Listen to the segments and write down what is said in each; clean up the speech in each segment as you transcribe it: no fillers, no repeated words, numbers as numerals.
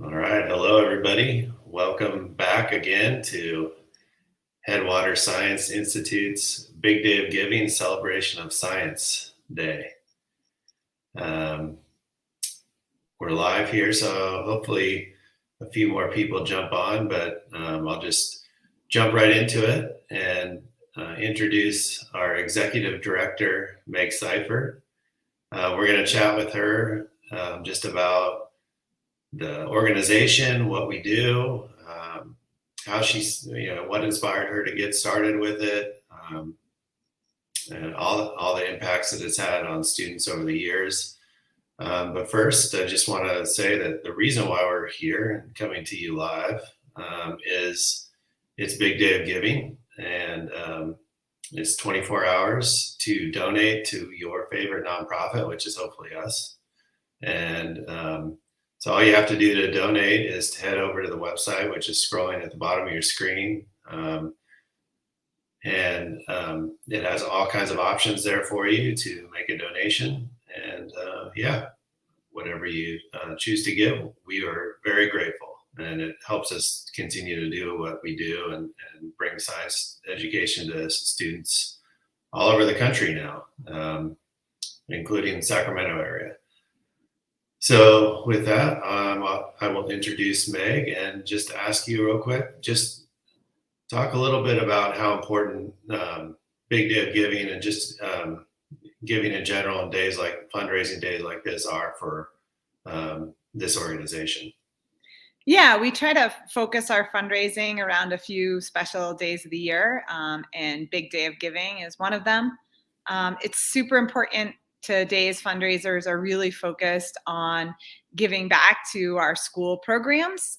All right. Hello, everybody. Welcome back again to Headwaters Science Institute's Big Day of Giving Celebration of Science Day. We're live here, so hopefully a few more people jump on, but I'll just jump right into it and introduce our Executive Director, Meg Seifert. We're going to chat with her just about the organization, what we do, how she's, what inspired her to get started with it, and all the impacts that it's had on students over the years. But first, I just want to say that the reason why we're here and coming to you live is it's Big Day of Giving, and it's 24 hours to donate to your favorite nonprofit, which is hopefully us. And so all you have to do to donate is to head over to the website, which is scrolling at the bottom of your screen. And it has all kinds of options there for you to make a donation. And whatever you choose to give, we are very grateful. And it helps us continue to do what we do and bring science education to students all over the country now, including the Sacramento area. So with that, I will introduce Meg and just ask you real quick, just talk a little bit about how important Big Day of Giving and just giving in general and days like fundraising days like this are for this organization. Yeah, we try to focus our fundraising around a few special days of the year, and Big Day of Giving is one of them. It's super important. Today's fundraisers are really focused on giving back to our school programs.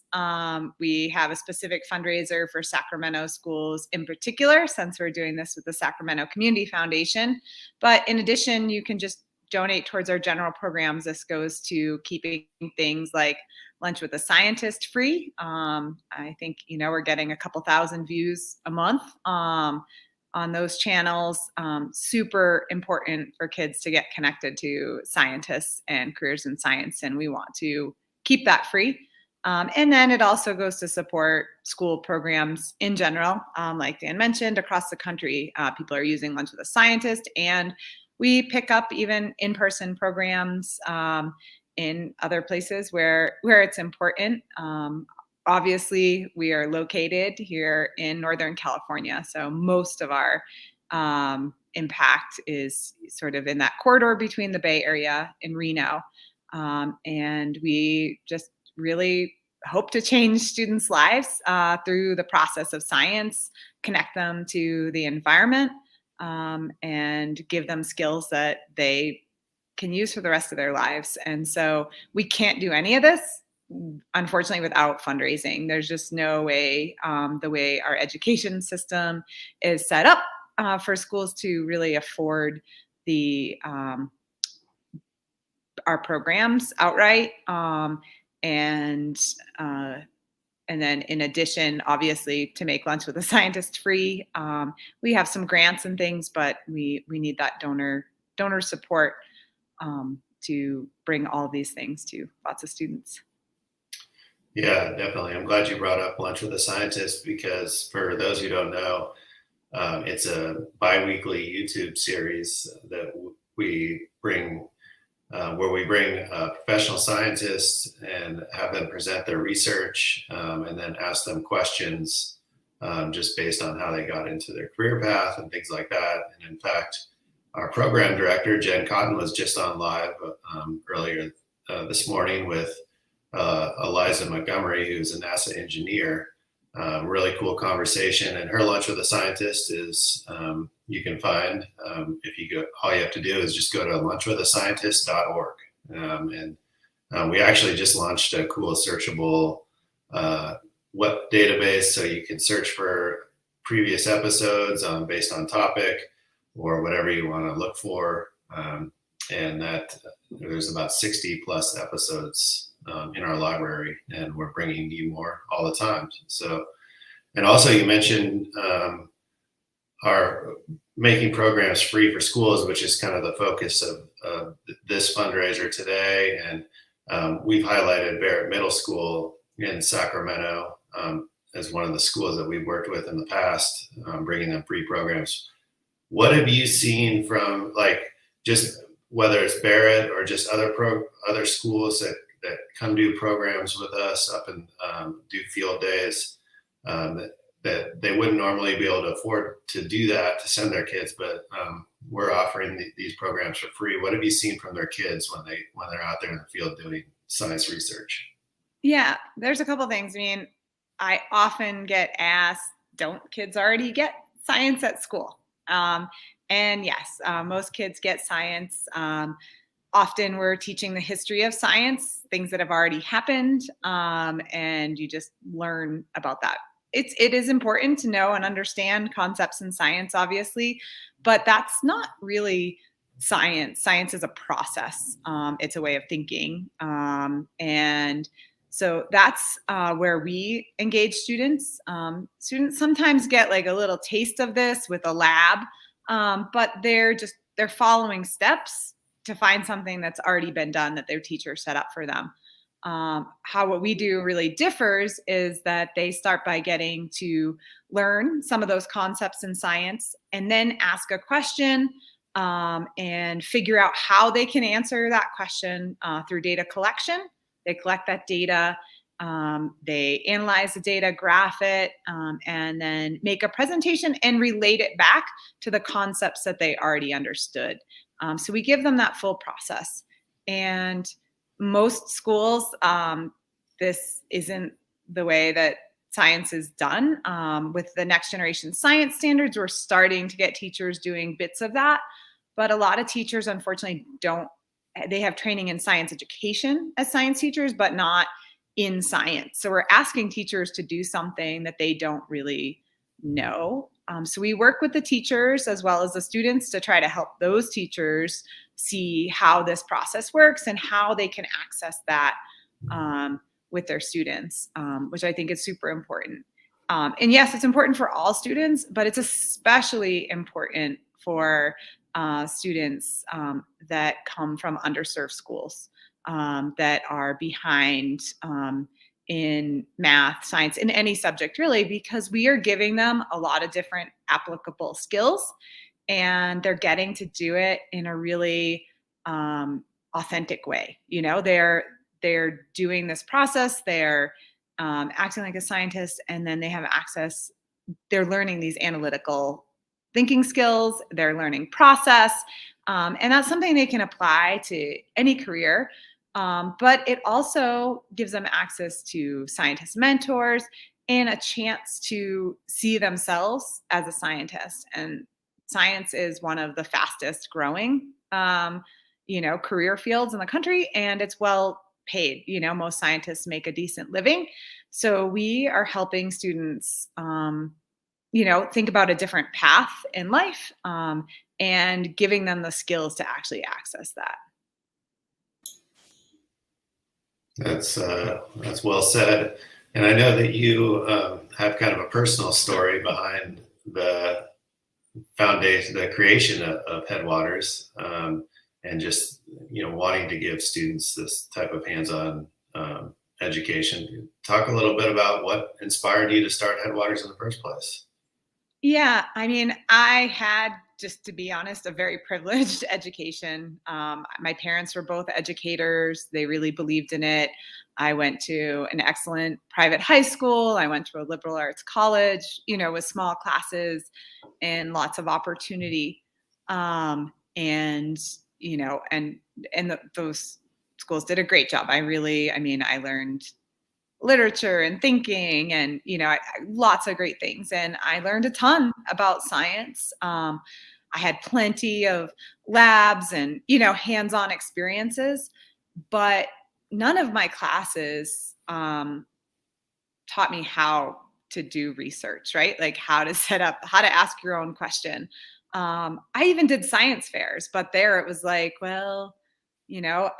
We have a specific fundraiser for Sacramento schools in particular, since we're doing this with the Sacramento Community Foundation. But in addition, you can just donate towards our general programs. This goes to keeping things like Lunch with a Scientist free. I think, we're getting a couple thousand views a month on those channels. Super important for kids to get connected to scientists and careers in science, and we want to keep that free. And then it also goes to support school programs in general. Like Dan mentioned, across the country, people are using Lunch with a Scientist, and we pick up even in-person programs in other places where it's important. Obviously, we are located here in Northern California, so most of our impact is sort of in that corridor between the Bay Area and Reno. And we just really hope to change students' lives through the process of science, connect them to the environment, and give them skills that they can use for the rest of their lives. And so we can't do any of this, unfortunately, without fundraising. There's just no way, the way our education system is set up for schools to really afford our programs outright. And then in addition, obviously, to make Lunch with a Scientist free, we have some grants and things, but we need that donor support to bring all of these things to lots of students. Yeah, definitely. I'm glad you brought up Lunch with a Scientist, because for those who don't know, it's a bi-weekly YouTube series that we bring, where we bring professional scientists and have them present their research, and then ask them questions just based on how they got into their career path and things like that. And in fact, our program director, Jen Cotton, was just on live earlier this morning with Eliza Montgomery, who's a NASA engineer. Really cool conversation. And her Lunch with a Scientist is, you can find, if you go, all you have to do is just go to lunchwithascientist.org. And we actually just launched a cool searchable web database, so you can search for previous episodes based on topic or whatever you want to look for. And that there's about 60 plus episodes in our library, and we're bringing you more all the time. So, and also you mentioned our making programs free for schools, which is kind of the focus of this fundraiser today. And We've highlighted Barrett Middle School in Sacramento as one of the schools that we've worked with in the past, bringing them free programs. What have you seen from, like, just whether it's Barrett or just other schools that come do programs with us up and do field days, that they wouldn't normally be able to afford to do that, to send their kids, but we're offering these programs for free. What have you seen from their kids when they're out there in the field doing science research? Yeah, there's a couple things. I mean, I often get asked, don't kids already get science at school? And yes, most kids get science. Often we're teaching the history of science, things that have already happened, and you just learn about that. It is important to know and understand concepts in science, obviously, but that's not really science. Science is a process. It's a way of thinking, and so that's where we engage students. Students sometimes get like a little taste of this with a lab, but they're following steps to find something that's already been done that their teacher set up for them. How what we do really differs is that they start by getting to learn some of those concepts in science and then ask a question, and figure out how they can answer that question through data collection. They collect that data, they analyze the data, graph it, and then make a presentation and relate it back to the concepts that they already understood. So we give them that full process. And most schools, this isn't the way that science is done. With the next generation science standards, we're starting to get teachers doing bits of that. But a lot of teachers, unfortunately, they have training in science education as science teachers, but not in science. So we're asking teachers to do something that they don't really know. So we work with the teachers as well as the students to try to help those teachers see how this process works and how they can access that with their students, which I think is super important. And yes, it's important for all students, but it's especially important for students that come from underserved schools, that are behind in math, science, in any subject really, because we are giving them a lot of different applicable skills and they're getting to do it in a really authentic way. You know, they're doing this process, they're acting like a scientist, and then they have access, they're learning these analytical thinking skills, they're learning process, and that's something they can apply to any career. But it also gives them access to scientist mentors and a chance to see themselves as a scientist. And science is one of the fastest growing, career fields in the country, and it's well paid. You know, most scientists make a decent living. So we are helping students, think about a different path in life, and giving them the skills to actually access that. That's well said. And I know that you have kind of a personal story behind the foundation, the creation of Headwaters, and just wanting to give students this type of hands-on education. Talk a little bit about what inspired you to start Headwaters in the first place. Yeah, I mean, I had, just to be honest, a very privileged education. My parents were both educators. They really believed in it. I went to an excellent private high school. I went to a liberal arts college, with small classes and lots of opportunity. Those schools did a great job. I learned literature and thinking and lots of great things, and I learned a ton about science. I had plenty of labs and hands-on experiences, but none of my classes taught me how to do research, right? Like how to ask your own question. I even did science fairs, but there it was like, well,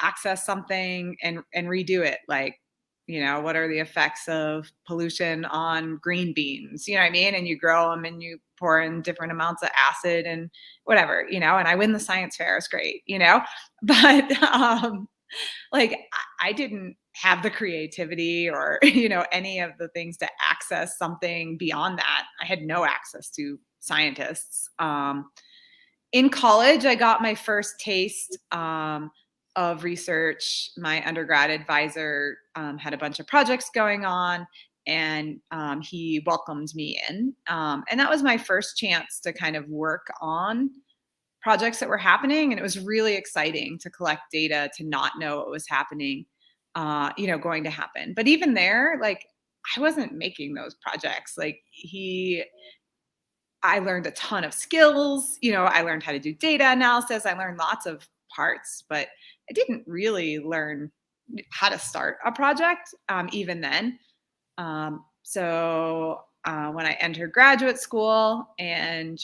access something and redo it. Like, what are the effects of pollution on green beans? You know what I mean? And you grow them and you pour in different amounts of acid and whatever, and I win the science fair. It's great, but like I didn't have the creativity or any of the things to access something beyond that. I had no access to scientists. In college, I got my first taste of research. My undergrad advisor had a bunch of projects going on, and he welcomed me in. And that was my first chance to kind of work on projects that were happening. And it was really exciting to collect data, to not know what was happening, going to happen. But even there, like, I wasn't making those projects. I learned a ton of skills. I learned how to do data analysis. I learned lots of parts, but I didn't really learn how to start a project even then. So when I entered graduate school and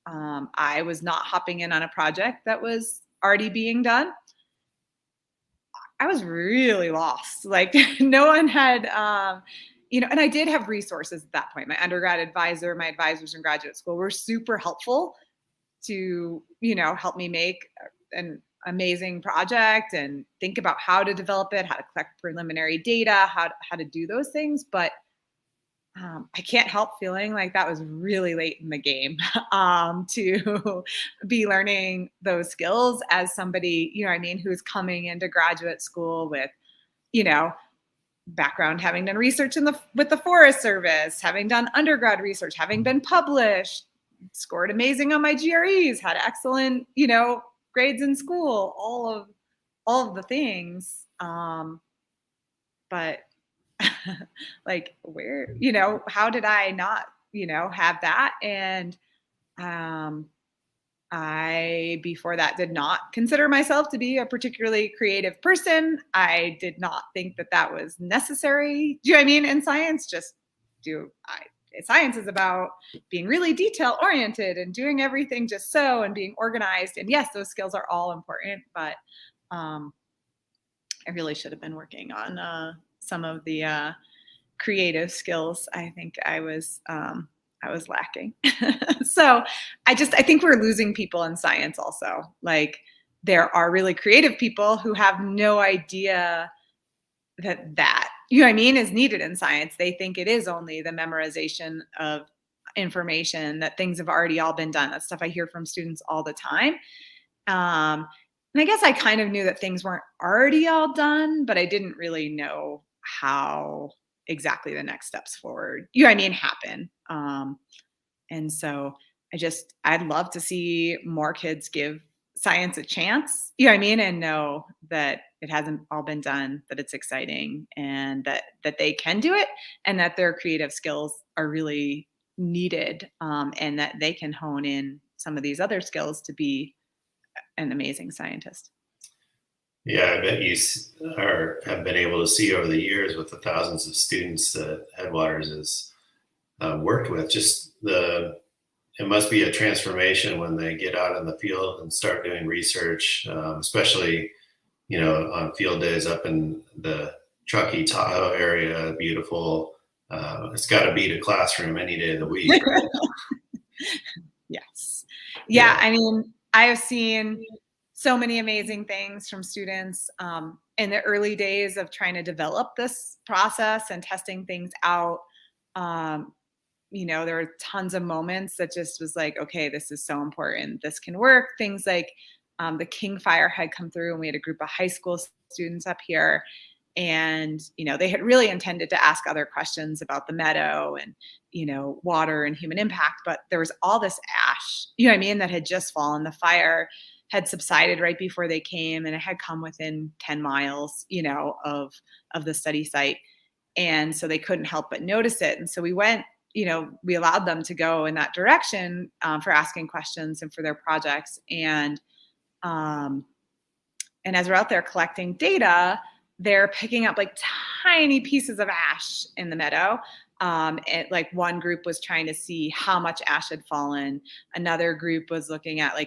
I was not hopping in on a project that was already being done, I was really lost. Like no one had, and I did have resources at that point. My undergrad advisor, my advisors in graduate school were super helpful to, help me make an amazing project and think about how to develop it, how to collect preliminary data, how to do those things. But I can't help feeling like that was really late in the game to be learning those skills as somebody, who's coming into graduate school with, you know, background having done research with the Forest Service, having done undergrad research, having been published, scored amazing on my GREs, had excellent, grades in school, all of the things. But like where, how did I not, have that? And I, before that, did not consider myself to be a particularly creative person. I did not think that that was necessary. Do you know what I mean? In science, science is about being really detail oriented and doing everything just so, and being organized. And yes, those skills are all important, but I really should have been working on some of the creative skills. I think I was lacking. So I think we're losing people in science also. Like there are really creative people who have no idea that is needed in science. They think it is only the memorization of information, that things have already all been done. That's stuff I hear from students all the time. And I guess I kind of knew that things weren't already all done, but I didn't really know how exactly the next steps forward, happen. And so I'd love to see more kids give science a chance, and know that it hasn't all been done, that it's exciting, and that they can do it, and that their creative skills are really needed, and that they can hone in some of these other skills to be an amazing scientist. Yeah, I bet have been able to see over the years with the thousands of students that Headwaters has worked with. It must be a transformation when they get out in the field and start doing research, especially on field days up in the Truckee Tahoe area. Beautiful. It's got to beat a classroom any day of the week. Right? Yes. Yeah. I mean, I have seen so many amazing things from students in the early days of trying to develop this process and testing things out. There were tons of moments that just was like, okay, this is so important. This can work. Things like the King Fire had come through, and we had a group of high school students up here. And, they had really intended to ask other questions about the meadow and, water and human impact. But there was all this ash, that had just fallen. The fire had subsided right before they came, and it had come within 10 miles, of the study site. And so they couldn't help but notice it. And so we went, we allowed them to go in that direction for asking questions and for their projects. And as we're out there collecting data, they're picking up like tiny pieces of ash in the meadow. Like one group was trying to see how much ash had fallen. Another group was looking at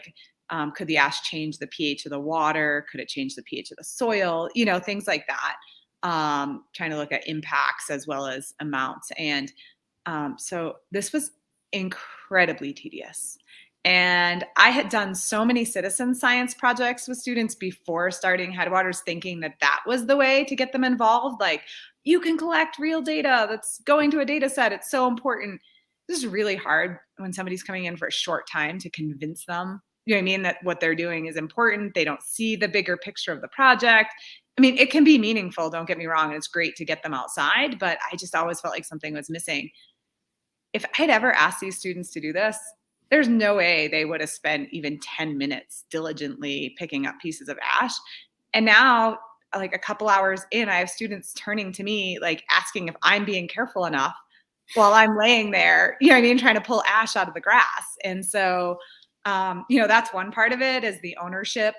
could the ash change the pH of the water? Could it change the pH of the soil? Things like that. Trying to look at impacts as well as amounts. And so this was incredibly tedious. And I had done so many citizen science projects with students before starting Headwaters, thinking that that was the way to get them involved. Like, you can collect real data that's going to a data set. It's so important. This is really hard when somebody's coming in for a short time to convince them, you know what I mean, that what they're doing is important. They don't see the bigger picture of the project. I mean, it can be meaningful, don't get me wrong, and it's great to get them outside, but I just always felt like something was missing. If I had ever asked these students to do this, there's no way they would have spent even 10 minutes diligently picking up pieces of ash. And now, like a couple hours in, I have students turning to me, like asking if I'm being careful enough while I'm laying there, you know what I mean, trying to pull ash out of the grass. And so, that's one part of it, is the ownership.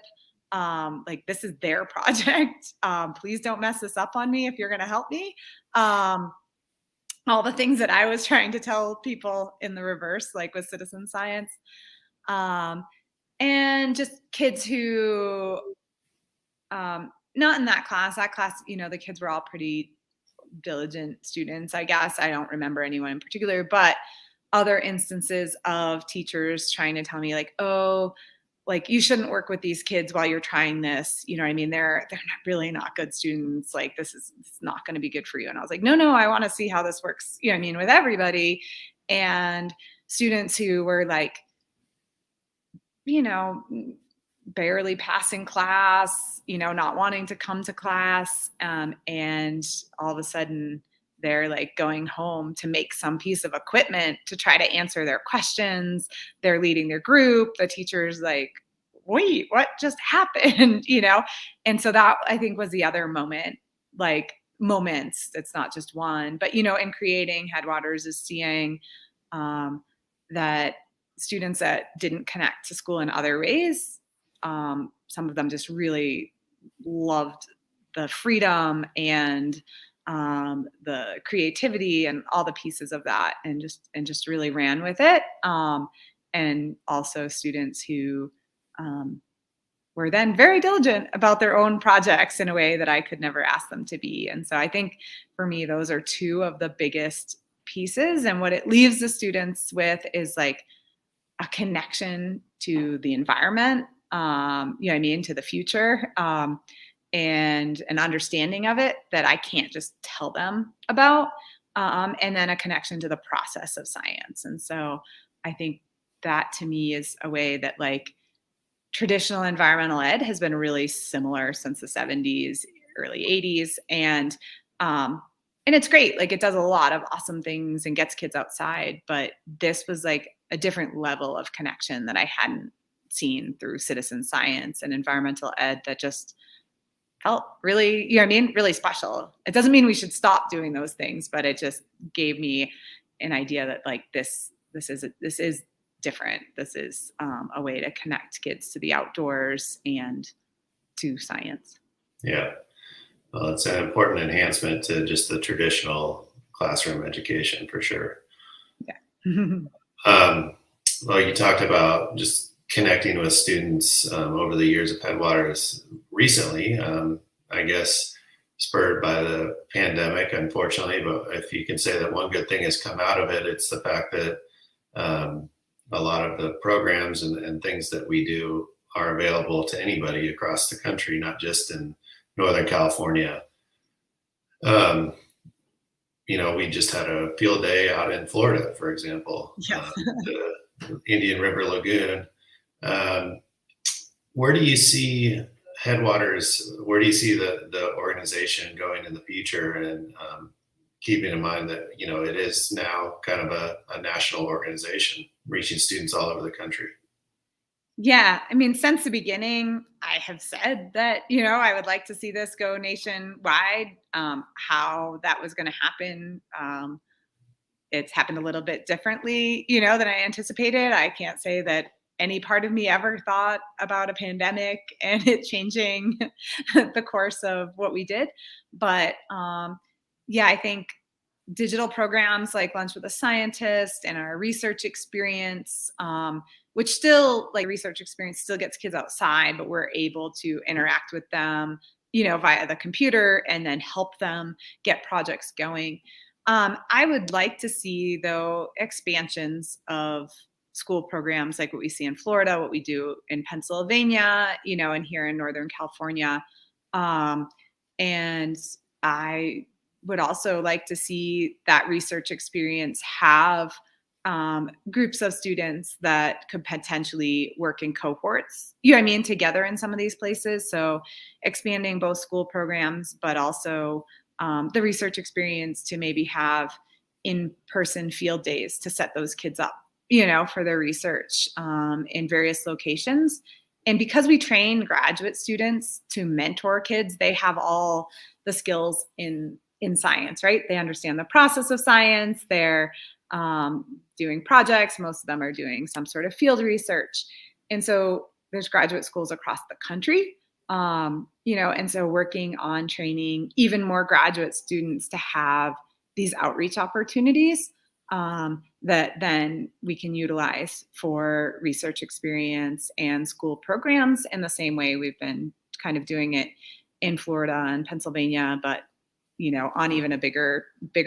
Like, this is their project. Please don't mess this up on me if you're going to help me. All the things that I was trying to tell people in the reverse, like with citizen science. Um, and just kids who, not in that class, the kids were all pretty diligent students, I guess. I don't remember anyone in particular, but other instances of teachers trying to tell me, like, oh, like, you shouldn't work with these kids while you're trying this. You know what I mean? They're not good students. Like, it's not going to be good for you. And I was like, no, I want to see how this works, you know what I mean, with everybody. And students who were like, you know, barely passing class, not wanting to come to class. And all of a sudden they're like going home to make some piece of equipment to try to answer their questions. They're leading their group. The teacher's like, wait, what just happened? And so that, I think, was the other moment, like moments. It's not just one, but, in creating Headwaters is seeing that students that didn't connect to school in other ways, some of them just really loved the freedom and the creativity and all the pieces of that, and just really ran with it. And also students who were then very diligent about their own projects in a way that I could never ask them to be. And so I think for me, those are two of the biggest pieces. And what it leaves the students with is like a connection to the environment, to the future, and an understanding of it that I can't just tell them about, and then a connection to the process of science. And so I think that, to me, is a way that, like, traditional environmental ed has been really similar since the 70s, early 80s. And it's great. Like, it does a lot of awesome things and gets kids outside, but this was like a different level of connection that I hadn't seen through citizen science and environmental ed, that just felt really, really special. It doesn't mean we should stop doing those things, but it just gave me an idea that, like, this is different. This is a way to connect kids to the outdoors and to science. Yeah. Well, it's an important enhancement to just the traditional classroom education, for sure. Yeah. Well, you talked about just connecting with students over the years of Headwaters recently, I guess spurred by the pandemic, unfortunately. But if you can say that one good thing has come out of it, it's the fact that a lot of the programs and things that we do are available to anybody across the country, not just in Northern California. We just had a field day out in Florida, for example, Yes. the Indian River Lagoon. Where do you see Headwaters? Where do you see the organization going in the future? And keeping in mind that, it is now kind of a national organization reaching students all over the country. Yeah, I mean, since the beginning, I have said that, I would like to see this go nationwide. How that was going to happen, it's happened a little bit differently, than I anticipated. I can't say that any part of me ever thought about a pandemic and it changing the course of what we did. But yeah, I think digital programs like Lunch with a Scientist and our research experience, which still, like, research experience still gets kids outside, but we're able to interact with them, via the computer, and then help them get projects going. I would like to see, though, expansions of school programs like what we see in Florida, what we do in Pennsylvania, and here in Northern California. And I would also like to see that research experience have groups of students that could potentially work in cohorts, together in some of these places. So expanding both school programs, but also the research experience to maybe have in-person field days to set those kids up, for their research in various locations. And because we train graduate students to mentor kids, they have all the skills in science, right? They understand the process of science. They're doing projects. Most of them are doing some sort of field research. And so there's graduate schools across the country, and so working on training even more graduate students to have these outreach opportunities that then we can utilize for research experience and school programs in the same way we've been kind of doing it in Florida and Pennsylvania, but on even a bigger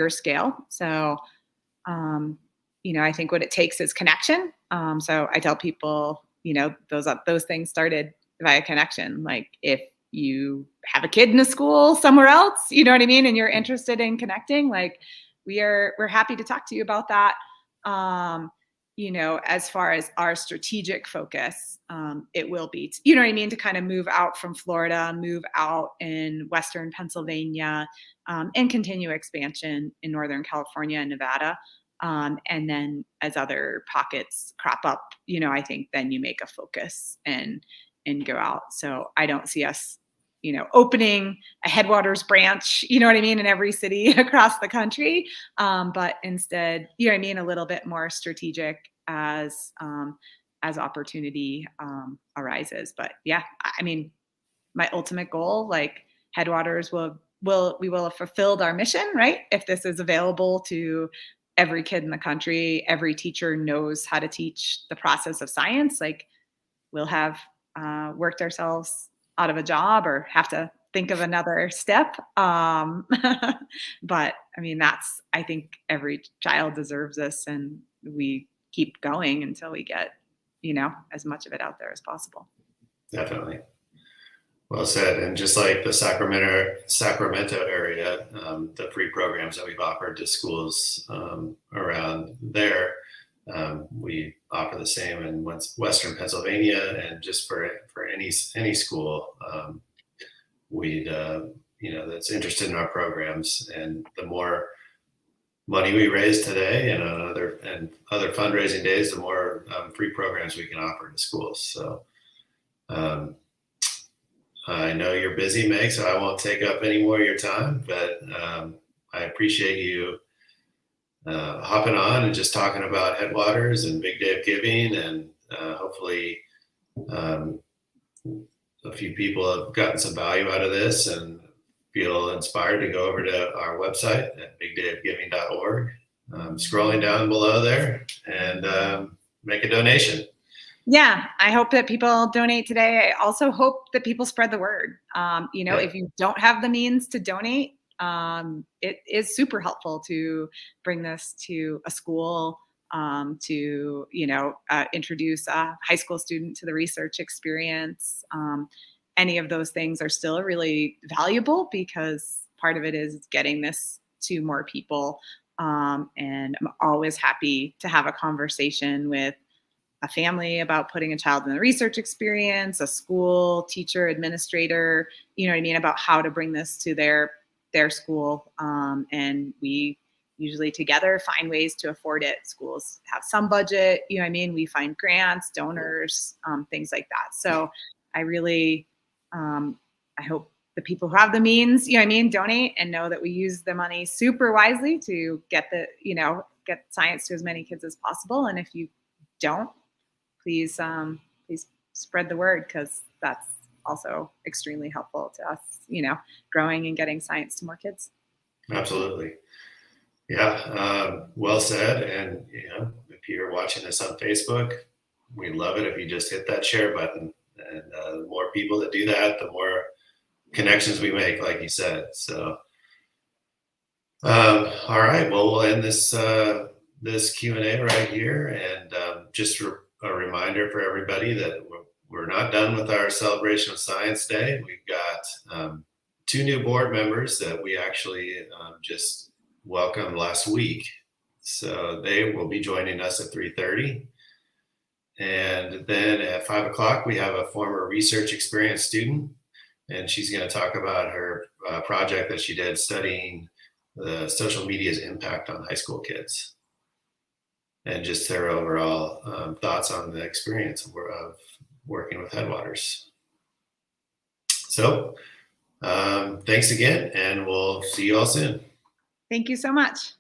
scale. So I think what it takes is connection. So I tell people, those things started via connection. Like if you have a kid in a school somewhere else, you know what I mean, and you're interested in connecting, like we're happy to talk to you about that. As far as our strategic focus, it will be, to kind of move out from Florida, move out in Western Pennsylvania, and continue expansion in Northern California and Nevada. And then as other pockets crop up, I think then you make a focus and go out. So I don't see us, opening a Headwaters branch, in every city across the country. But instead, a little bit more strategic as opportunity arises. But yeah, my ultimate goal, like Headwaters we will have fulfilled our mission, right? If this is available to every kid in the country, every teacher knows how to teach the process of science, like we'll have worked ourselves out of a job or have to think of another step. But I think every child deserves this, and we keep going until we get, as much of it out there as possible. Definitely. Well said. And just like the Sacramento area, the free programs that we've offered to schools around there, we offer the same in Western Pennsylvania, and just for any school, we'd that's interested in our programs. And the more money we raise today and other fundraising days, the more free programs we can offer to schools. So I know you're busy, Meg, so I won't take up any more of your time, but I appreciate you hopping on and just talking about Headwaters and Big Day of Giving, and hopefully a few people have gotten some value out of this and feel inspired to go over to our website at bigdayofgiving.org, scrolling down below there, and make a donation. Yeah, I hope that people donate today. I also hope that people spread the word. If you don't have the means to donate, it is super helpful to bring this to a school, to introduce a high school student to the research experience. Any of those things are still really valuable because part of it is getting this to more people. And I'm always happy to have a conversation with a family about putting a child in the research experience, a school teacher, administrator, about how to bring this to their school. And we usually together find ways to afford it. Schools have some budget, we find grants, donors, things like that. So I really, I hope the people who have the means, donate and know that we use the money super wisely to get get science to as many kids as possible. And if you don't, please spread the word, because that's also extremely helpful to us, growing and getting science to more kids. Absolutely. Yeah. Well said. And, if you're watching this on Facebook, we love it if you just hit that share button. And the more people that do that, the more connections we make, like you said. So, all right. Well, we'll end this this Q&A right here, and just a reminder for everybody that we're not done with our celebration of Science Day. We've got 2 new board members that we actually just welcomed last week. So they will be joining us at 3:30. And then at 5 o'clock, we have a former research experience student, and she's going to talk about her project that she did studying the social media's impact on high school kids, and just their overall thoughts on the experience of working with Headwaters. So thanks again, and we'll see you all soon. Thank you so much.